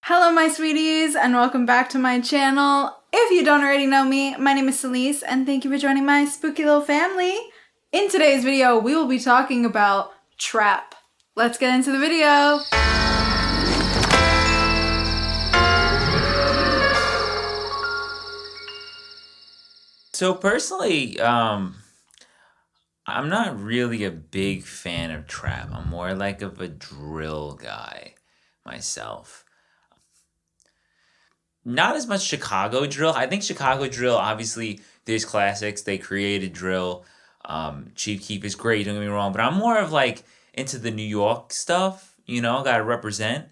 Hello my sweeties and welcome back to my channel. If you don't already know me, my name is Celise and thank you for joining my spooky little family. In today's video, we will be talking about Trap. Let's get into the video. So personally, I'm not really a big fan of trap. I'm more like of a drill guy myself. Not as much Chicago drill. I think Chicago drill, obviously, there's classics. They created drill. Chief Keef is great, don't get me wrong. But I'm more of like into the New York stuff, gotta represent.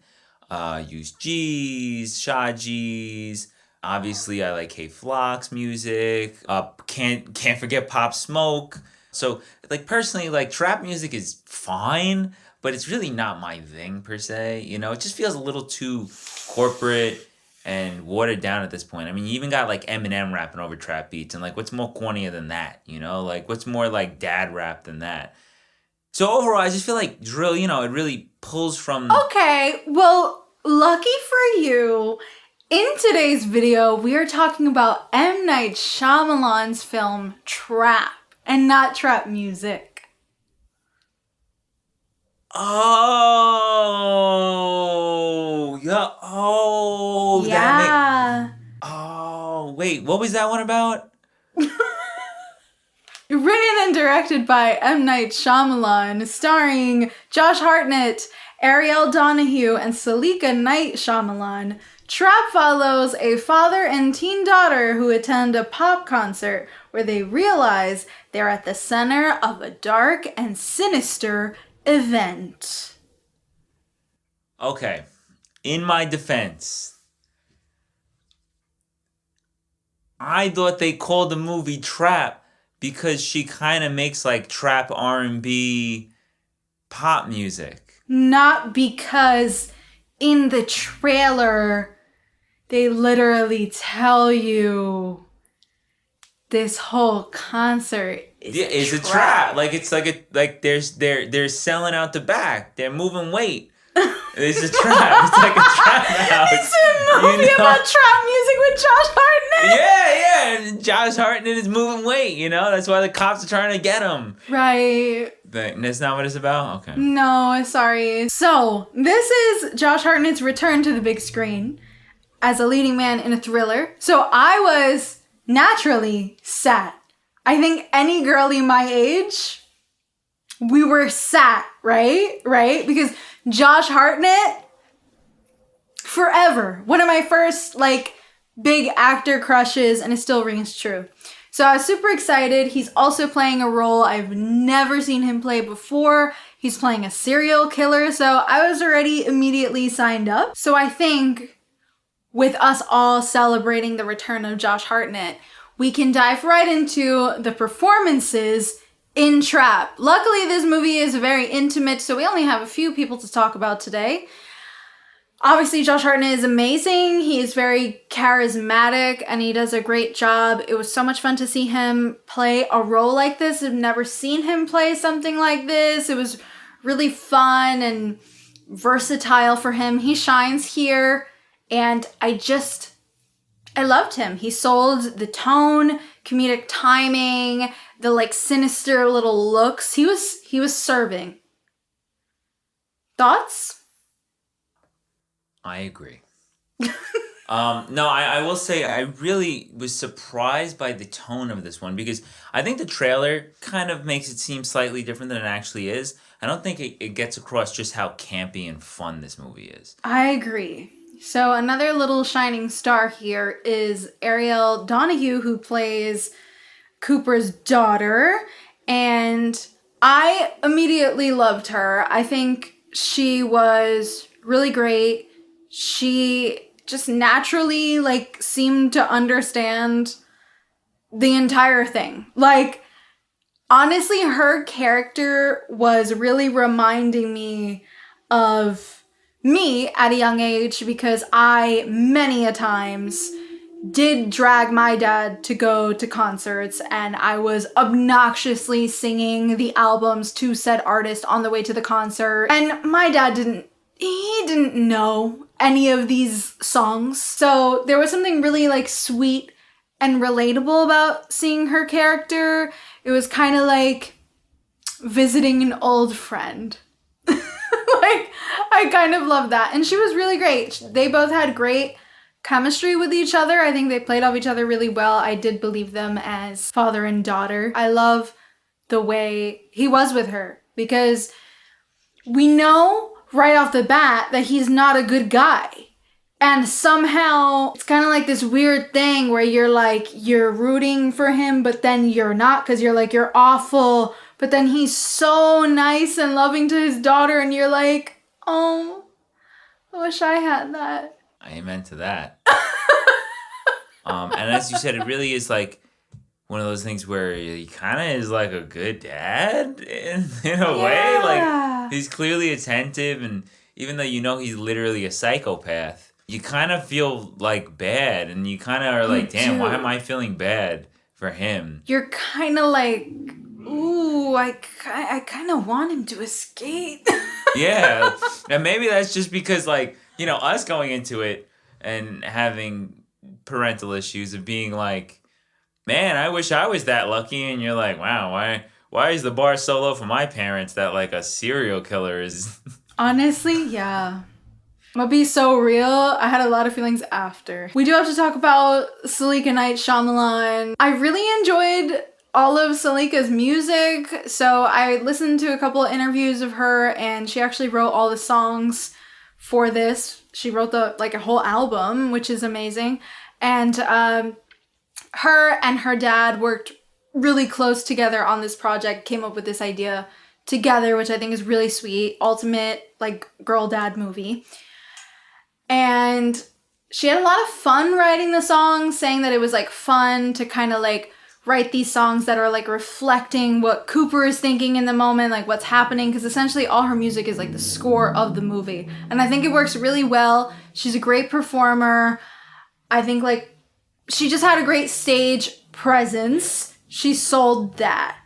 Use G's, Sha G's. Obviously, I like K-Flock's music. Can't forget Pop Smoke. So, like, personally, like, trap music is fine, but it's really not my thing, per se. It just feels a little too corporate and watered down at this point. I mean, you even got, like, Eminem rapping over trap beats, and, like, what's more cornier than that, Like, what's more, like, dad rap than that? So, overall, I just feel like drill, it really pulls from... Okay, well, lucky for you, in today's video, we are talking about M. Night Shyamalan's film Trap, and not trap music. Oh, yeah. Oh, yeah. Oh, wait, what was that one about? Written and directed by M. Night Shyamalan, starring Josh Hartnett, Ariel Donahue, and Salika Night Shyamalan. Trap follows a father and teen daughter who attend a pop concert where they realize they're at the center of a dark and sinister event. Okay, in my defense, I thought they called the movie Trap because she kind of makes like trap R&B pop music. Not because in the trailer they literally tell you this whole concert is a trap. Like it's like they're selling out the back. They're moving weight. It's a trap. It's like a trap house. It's a movie about trap music with Josh Hartnett. Yeah. And Josh Hartnett is moving weight. That's why the cops are trying to get him. Right. That's not what it's about? Okay. No, sorry. So, this is Josh Hartnett's return to the big screen as a leading man in a thriller. So, I was naturally sad. I think any girlie my age, we were sad, right? Because Josh Hartnett, forever, one of my first, big actor crushes, and it still rings true. So I was super excited. He's also playing a role I've never seen him play before. He's playing a serial killer, so I was already immediately signed up. So I think with us all celebrating the return of Josh Hartnett, we can dive right into the performances in Trap. Luckily, this movie is very intimate, so we only have a few people to talk about today. Obviously, Josh Hartnett is amazing. He is very charismatic and he does a great job. It was so much fun to see him play a role like this. I've never seen him play something like this. It was really fun and versatile for him. He shines here and I loved him. He sold the tone, comedic timing, the sinister little looks. He was serving. Thoughts? I agree. No, I will say I really was surprised by the tone of this one because I think the trailer kind of makes it seem slightly different than it actually is. I don't think it gets across just how campy and fun this movie is. I agree. So another little shining star here is Ariel Donahue, who plays Cooper's daughter, and I immediately loved her. I think she was really great. She just naturally seemed to understand the entire thing. Honestly, her character was really reminding me of me at a young age because I many a times did drag my dad to go to concerts and I was obnoxiously singing the albums to said artist on the way to the concert. And my dad didn't know any of these songs. So there was something really like sweet and relatable about seeing her character. It was kind of like visiting an old friend. Like, I kind of love that. And she was really great. They both had great chemistry with each other. I think they played off each other really well. I did believe them as father and daughter. I love the way he was with her because we know right off the bat that he's not a good guy. And somehow it's kind of like this weird thing where you're rooting for him, but then you're not because you're awful. But then he's so nice and loving to his daughter and you're like, oh, I wish I had that. Amen to that. And as you said, it really is like one of those things where he kind of is like a good dad in a way. Like, he's clearly attentive, and even though he's literally a psychopath, you kind of feel like bad, and you kind of are like, damn, why am I feeling bad for him? You're kind of like, ooh, I kind of want him to escape. Yeah, and maybe that's just because, like, us going into it and having parental issues of being like, man, I wish I was that lucky, and you're like, wow, why is the bar so low for my parents that like a serial killer is? Honestly, yeah. I'm gonna be so real. I had a lot of feelings after. We do have to talk about Salika Night Shyamalan. I really enjoyed all of Salika's music. So I listened to a couple of interviews of her, and she actually wrote all the songs for this. She wrote a whole album, which is amazing. And her and her dad worked really close together on this project, came up with this idea together, which I think is really sweet. Ultimate like girl dad movie. And she had a lot of fun writing the songs, saying that it was like fun to kind of like write these songs that are like reflecting what Cooper is thinking in the moment, like what's happening, because essentially all her music is like the score of the movie. And I think it works really well. She's a great performer. I think like she just had a great stage presence. She sold that.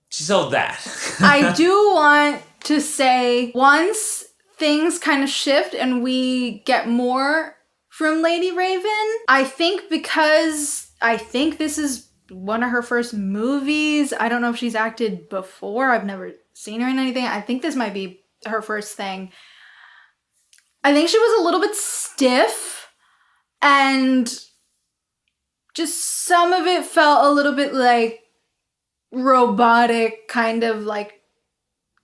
She sold that. I do want to say, once things kind of shift and we get more from Lady Raven, I think this is one of her first movies. I don't know if she's acted before. I've never seen her in anything. I think this might be her first thing. I think she was a little bit stiff, and just some of it felt a little bit like robotic, kind of like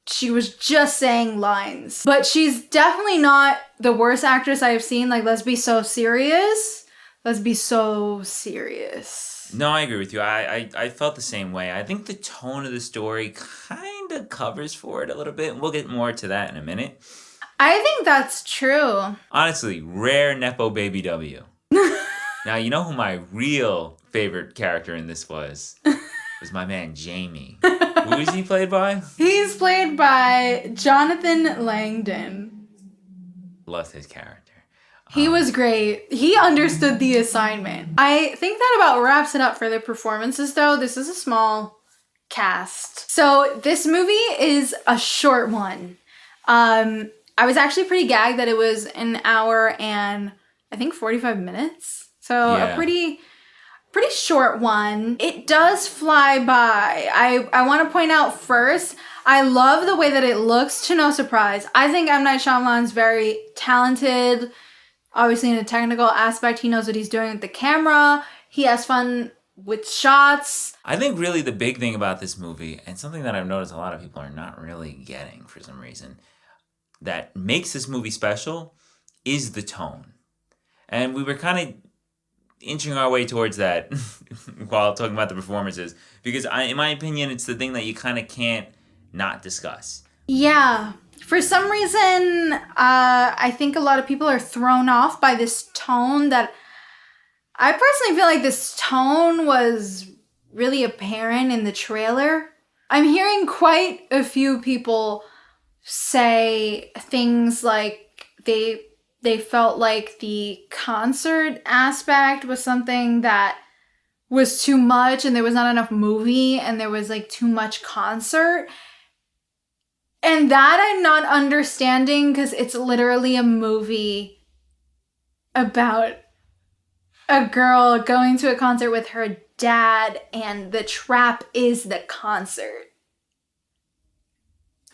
she was just saying lines. But she's definitely not the worst actress I have seen. Like, let's be so serious. Let's be so serious. No, I agree with you. I felt the same way. I think the tone of the story kind of covers for it a little bit. We'll get more to that in a minute. I think that's true. Honestly, rare Nepo Baby W. Now, you know who my real favorite character in this was? Was my man Jamie. Who is he played by? He's played by Jonathan Langdon. Loved his character. He was great. He understood the assignment. I think that about wraps it up for the performances, though. This is a small cast. So this movie is a short one. I was actually pretty gagged that it was an hour and I think 45 minutes. So a pretty short one. It does fly by. I want to point out first, I love the way that it looks, to no surprise. I think M. Night Shyamalan's very talented. Obviously, in a technical aspect, he knows what he's doing with the camera. He has fun with shots. I think really the big thing about this movie, and something that I've noticed a lot of people are not really getting for some reason, that makes this movie special is the tone. And we were kind of inching our way towards that while talking about the performances. Because in my opinion, it's the thing that you kind of can't not discuss. Yeah. For some reason, I think a lot of people are thrown off by this tone that I personally feel like this tone was really apparent in the trailer. I'm hearing quite a few people say things like they felt like the concert aspect was something that was too much and there was not enough movie and there was like too much concert. And that I'm not understanding because it's literally a movie about a girl going to a concert with her dad, and the trap is the concert.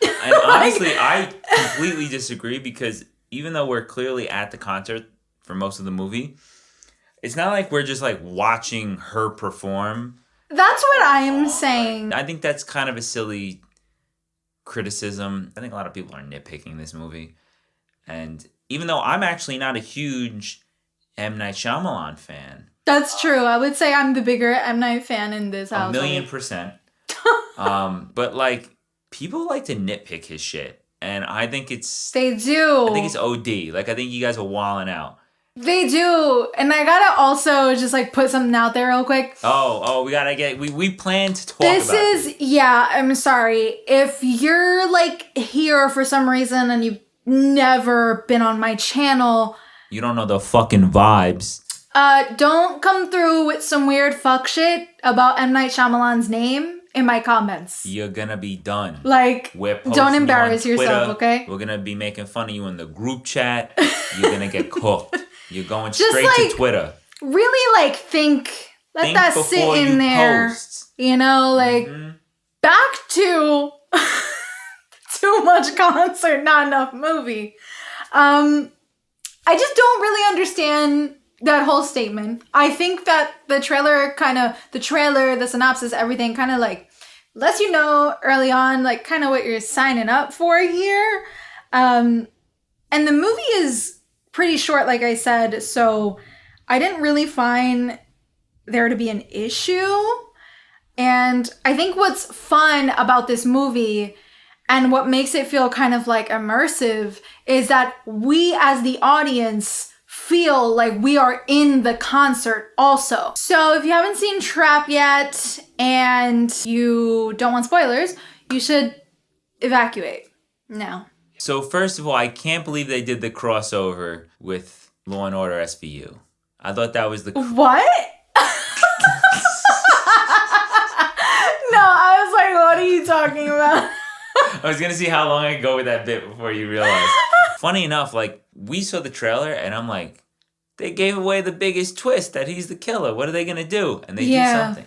And honestly, I completely disagree because even though we're clearly at the concert for most of the movie, it's not like we're just like watching her perform. That's what I'm saying. I think that's kind of a silly criticism. I think a lot of people are nitpicking this movie. And even though I'm actually not a huge M. Night Shyamalan fan. That's true. I would say I'm the bigger M. Night fan in this household. 1,000,000%. But like, people like to nitpick his shit. And I think it's... They do. I think it's OD. Like, I think you guys are wilding out. They do. And I gotta also just like put something out there real quick. Oh, we gotta get... We plan to talk about this. Yeah, I'm sorry. If you're like here for some reason and you've never been on my channel... You don't know the fucking vibes. Don't come through with some weird fuck shit about M. Night Shyamalan's name in my comments. You're gonna be done. Like, don't embarrass yourself, okay? We're gonna be making fun of you in the group chat. You're gonna get cooked. You're going just straight like, to Twitter. Really, like, let that sit in there. Post. You know, like, back to too much concert, not enough movie. I just don't really understand that whole statement. I think that the trailer, the synopsis, everything kind of like lets you know early on, like kind of what you're signing up for here. And the movie is pretty short, like I said, so I didn't really find there to be an issue. And I think what's fun about this movie and what makes it feel kind of like immersive is that we as the audience feel like we are in the concert also. So if you haven't seen Trap yet and you don't want spoilers, you should evacuate now. So first of all, I can't believe they did the crossover with Law and Order SVU. I thought that was the... What? No, I was like, what are you talking about? I was gonna see how long I could go with that bit before you realized. Funny enough, like, we saw the trailer and I'm like, they gave away the biggest twist that he's the killer. What are they gonna do? And they do something.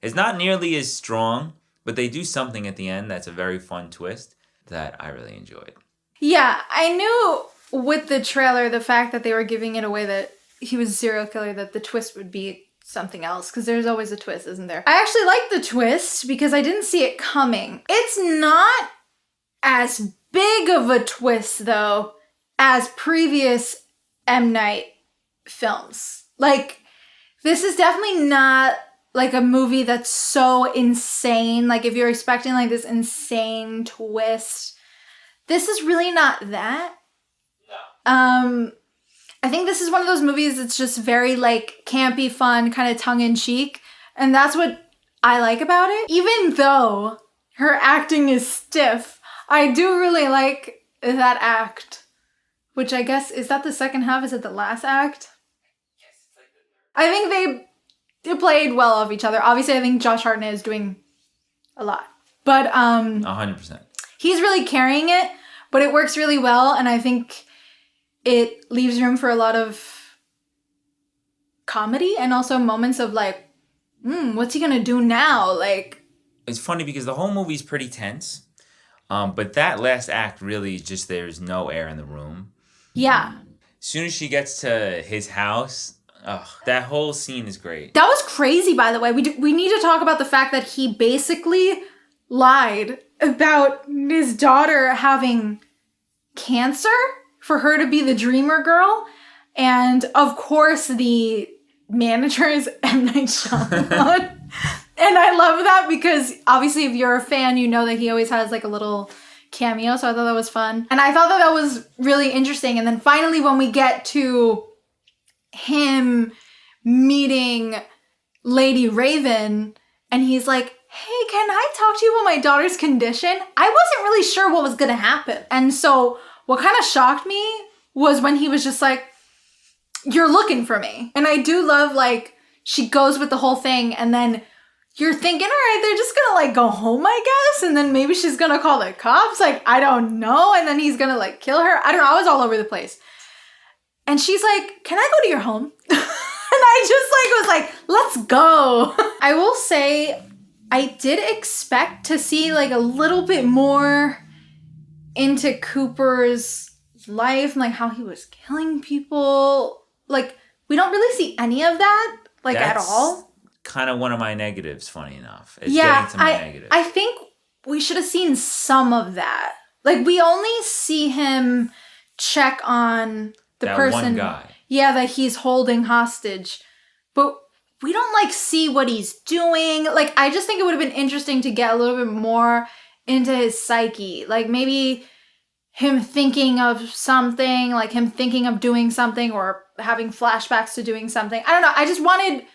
It's not nearly as strong, but they do something at the end that's a very fun twist that I really enjoyed. Yeah, I knew with the trailer, the fact that they were giving it away that he was a serial killer, that the twist would be something else, because there's always a twist, isn't there? I actually like the twist because I didn't see it coming. It's not as big of a twist, though, as previous M. Night films. Like, this is definitely not like a movie that's so insane. Like, if you're expecting like this insane twist, this is really not that. No. I think this is one of those movies that's just very like campy, fun, kind of tongue-in-cheek. And that's what I like about it. Even though her acting is stiff, I do really like that act. Which I guess, is that the second half? Is it the last act? Yes, it's like the third. I think they played well off each other. Obviously, I think Josh Hartnett is doing a lot. But 100%. He's really carrying it, but it works really well, and I think it leaves room for a lot of comedy and also moments of like, what's he gonna do now? Like, it's funny because the whole movie's pretty tense, but that last act really just, there's no air in the room. Yeah. As soon as she gets to his house, that whole scene is great. That was crazy, by the way. We need to talk about the fact that he basically lied about his daughter having cancer for her to be the dreamer girl. And of course, the manager is M. Night Shyamalan. And I love that because obviously if you're a fan, you know that he always has like a little cameo. So I thought that was fun. And I thought that was really interesting. And then finally, when we get to him meeting Lady Raven, and he's like, hey, can I talk to you about my daughter's condition? I wasn't really sure what was going to happen. And so what kind of shocked me was when he was just like, you're looking for me. And I do love, like, she goes with the whole thing, and then you're thinking, all right, they're just gonna like go home, I guess, and then maybe she's gonna call the cops. Like, I don't know. And then he's gonna like kill her. I don't know. I was all over the place. And she's like, can I go to your home? And I just like was like, let's go. I will say I did expect to see like a little bit more into Cooper's life, like how he was killing people. Like, we don't really see any of that, like, at all. Kind of one of my negatives, funny enough. It's getting to my negatives. I think we should have seen some of that. Like, we only see him check on the person. One guy. Yeah, that he's holding hostage. But we don't, like, see what he's doing. Like, I just think it would have been interesting to get a little bit more into his psyche. Like, maybe him thinking of something, like him thinking of doing something or having flashbacks to doing something. I don't know. I just wanted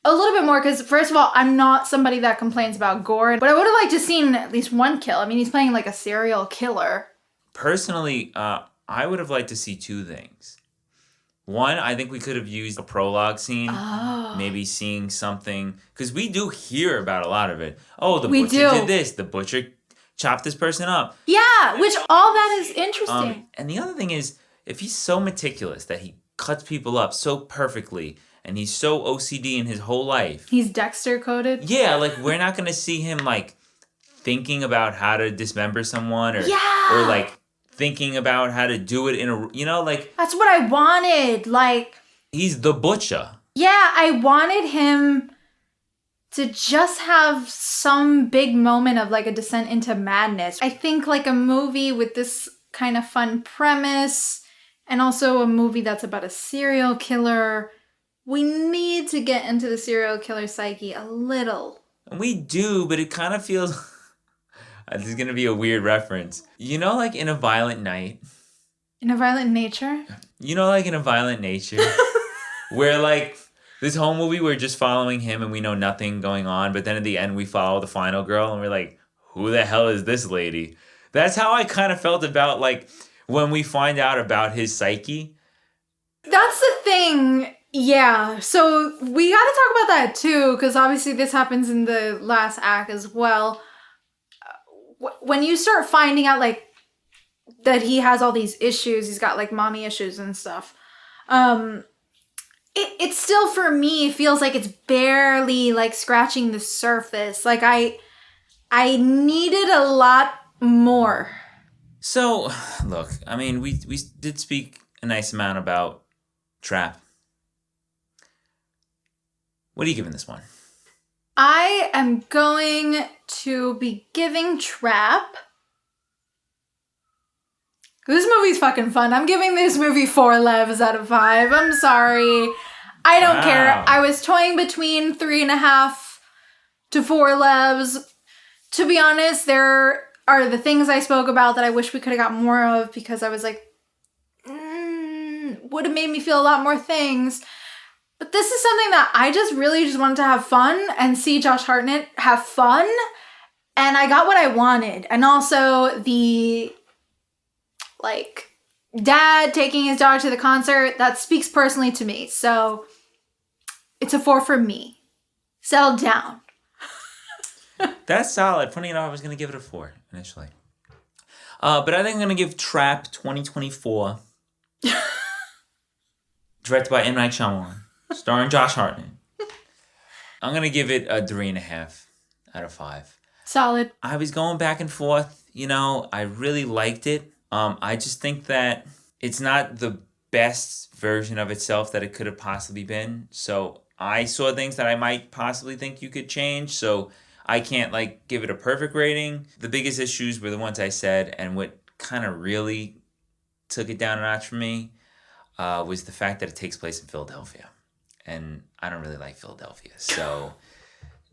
a little bit more because, first of all, I'm not somebody that complains about gore, but I would have liked to seen at least one kill. I mean, he's playing like a serial killer. Personally, I would have liked to see two things. One, I think we could have used a prologue scene. Oh. Maybe seeing something, because we do hear about a lot of it. Oh, the butcher did this. The butcher chopped this person up. Yeah, which all that is interesting. And the other thing is, if he's so meticulous that he cuts people up so perfectly, and he's so OCD in his whole life. He's Dexter coded? Yeah, like, we're not going to see him, like, thinking about how to dismember someone or like, thinking about how to do it in a, you know, like. That's what I wanted. Like. He's the butcher. Yeah, I wanted him to just have some big moment of, like, a descent into madness. I think, like, a movie with this kind of fun premise and also a movie that's about a serial killer, we need to get into the serial killer psyche a little. We do, but it kind of feels... This is going to be a weird reference. You know, like in A Violent Night? In A Violent Nature? You know, like in A Violent Nature? Where, like, this whole movie we're just following him and we know nothing going on, but then at the end we follow the final girl and we're like, who the hell is this lady? That's how I kind of felt about, like, when we find out about his psyche. That's the thing. Yeah, so we got to talk about that too, because obviously this happens in the last act as well. When you start finding out, like, that he has all these issues, he's got, like, mommy issues and stuff, it still, for me, feels like it's barely, like, scratching the surface. Like, I needed a lot more. So, look, I mean, we did speak a nice amount about Trap. What are you giving this one? I am going to be giving Trap. This movie's fucking fun. I'm giving this movie 4 levs out of 5. I'm sorry. I don't care. I was toying between 3.5 to 4 levs. To be honest, there are the things I spoke about that I wish we could have got more of because I was like, would have made me feel a lot more things. But this is something that I really just wanted to have fun and see Josh Hartnett have fun. And I got what I wanted. And also the, like, dad taking his daughter to the concert, that speaks personally to me. So it's a 4 for me. Settle down. That's solid. Funny enough, I was going to give it a 4 initially. But I think I'm going to give Trap 2024. Directed by M. Night Shyamalan. Starring Josh Hartnett. I'm going to give it a 3.5 out of 5. Solid. I was going back and forth. You know, I really liked it. I just think that it's not the best version of itself that it could have possibly been. So I saw things that I might possibly think you could change. So I can't, like, give it a perfect rating. The biggest issues were the ones I said. And what kind of really took it down a notch for me was the fact that it takes place in Philadelphia. And I don't really like Philadelphia. So,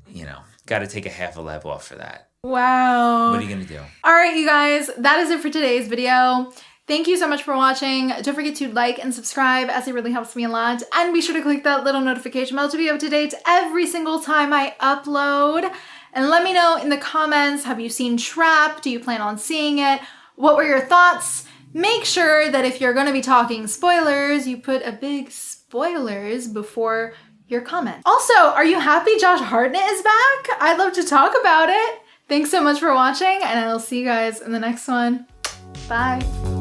you know, got to take a half a level off for that. Wow. What are you going to do? All right, you guys. That is it for today's video. Thank you so much for watching. Don't forget to like and subscribe as it really helps me a lot. And be sure to click that little notification bell to be up to date every single time I upload. And let me know in the comments, have you seen Trap? Do you plan on seeing it? What were your thoughts? Make sure that if you're going to be talking spoilers, you put a big spoilers before your comment. Also, are you happy Josh Hartnett is back? I'd love to talk about it. Thanks so much for watching, and I'll see you guys in the next one. Bye.